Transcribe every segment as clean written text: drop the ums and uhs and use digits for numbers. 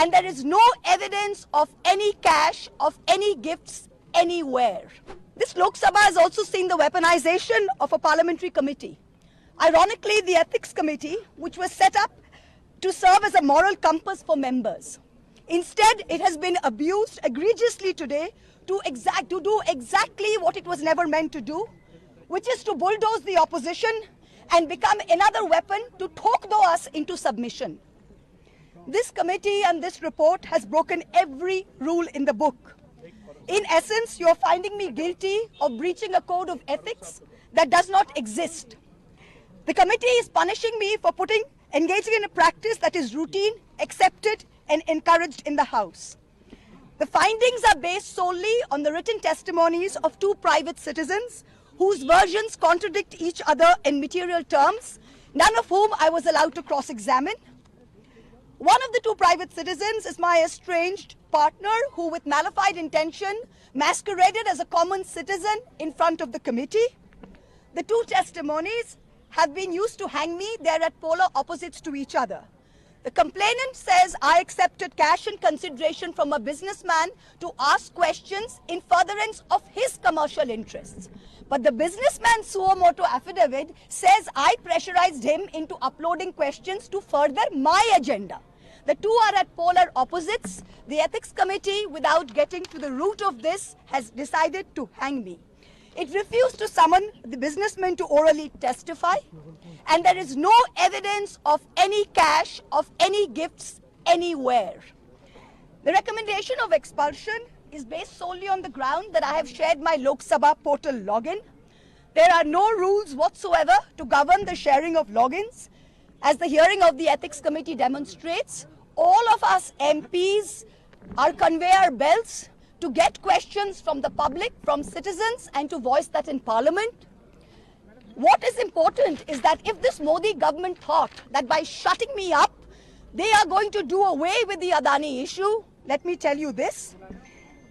and there is no evidence of any cash, of any gifts anywhere. This Lok Sabha has also seen the weaponization of a parliamentary committee. Ironically, the Ethics Committee, which was set up to serve as a moral compass for members. Instead, it has been abused egregiously today to do exactly what it was never meant to do, which is to bulldoze the opposition and become another weapon to thokdo us into submission. This committee and this report has broken every rule in the book. In essence, you are finding me guilty of breaching a code of ethics that does not exist. The committee is punishing me for engaging in a practice that is routine, accepted, and encouraged in the House. The findings are based solely on the written testimonies of two private citizens whose versions contradict each other in material terms, none of whom I was allowed to cross-examine. One of the two private citizens is my estranged partner who, with malified intention, masqueraded as a common citizen in front of the committee. The two testimonies have been used to hang me. They're at polar opposites to each other. The complainant says I accepted cash and consideration from a businessman to ask questions in furtherance of his commercial interests. But the businessman's suo motu affidavit says I pressurized him into uploading questions to further my agenda. The two are at polar opposites. The Ethics Committee, without getting to the root of this, has decided to hang me. It refused to summon the businessman to orally testify, and there is no evidence of any cash, of any gifts anywhere. The recommendation of expulsion is based solely on the ground that I have shared my Lok Sabha portal login. There are no rules whatsoever to govern the sharing of logins. As the hearing of the Ethics Committee demonstrates, all of us MPs are conveyor belts to get questions from the public, from citizens, and to voice that in Parliament. What is important is that if this Modi government thought that by shutting me up, they are going to do away with the Adani issue, let me tell you this,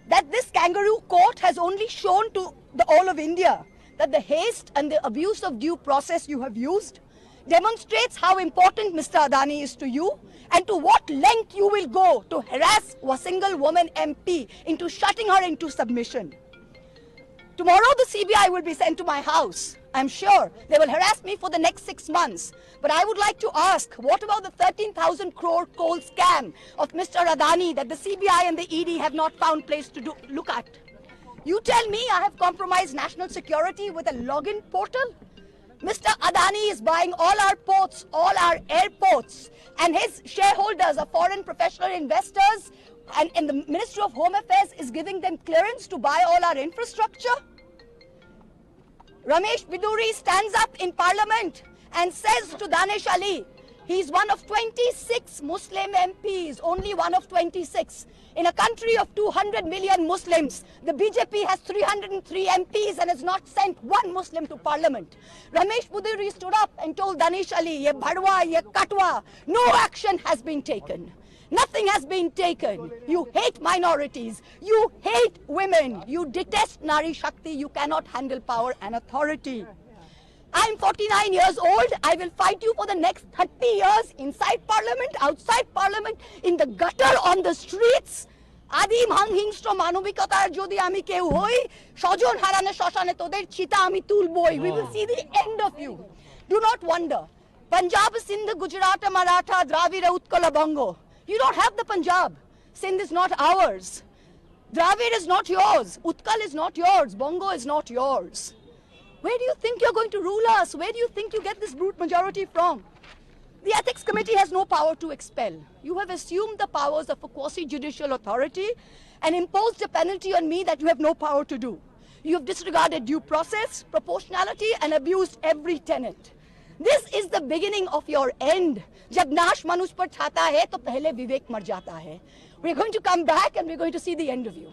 that this kangaroo court has only shown to all of India that the haste and the abuse of due process you have used demonstrates how important Mr. Adani is to you and to what length you will go to harass a single woman MP into shutting her into submission. Tomorrow the CBI will be sent to my house. I'm sure they will harass me for the next 6 months. But I would like to ask, what about the 13,000 crore coal scam of Mr. Adani that the CBI and the ED have not found place to look at? You tell me I have compromised national security with a login portal? Mr. Adani is buying all our ports, all our airports, and his shareholders are foreign professional investors, and the Ministry of Home Affairs is giving them clearance to buy all our infrastructure. Ramesh Biduri stands up in Parliament and says to Danish Ali, he's one of 26 Muslim MPs, only one of 26. In a country of 200 million Muslims, the BJP has 303 MPs and has not sent one Muslim to Parliament. Ramesh Biduri stood up and told Danish Ali, ye bhadwa, ye katwa, no action has been taken. Nothing has been taken. You hate minorities. You hate women. You detest Nari Shakti. You cannot handle power and authority. I'm 49 years old. I will fight you for the next 30 years inside Parliament, outside Parliament, in the gutter, on the streets. Adim hanghingstra manobikatar jodi ami keu hoi, shojon harane shoshane toder chita ami tulboi. We will see the end of you. Do not wonder. Punjab, Sindh, Gujarat, Maratha, Dravida, Utkala, Bongo. You don't have the Punjab. Sindh is not ours. Dravid is not yours. Utkal is not yours. Bongo is not yours. Where do you think you're going to rule us? Where do you think you get this brute majority from? The Ethics Committee has no power to expel. You have assumed the powers of a quasi-judicial authority and imposed a penalty on me that you have no power to do. You have disregarded due process, proportionality, and abused every tenet. This is the beginning of your end. जब नाश मनुष्य पर छाता है तो पहले विवेक मर जाता है. We're going to come back and we're going to see the end of you.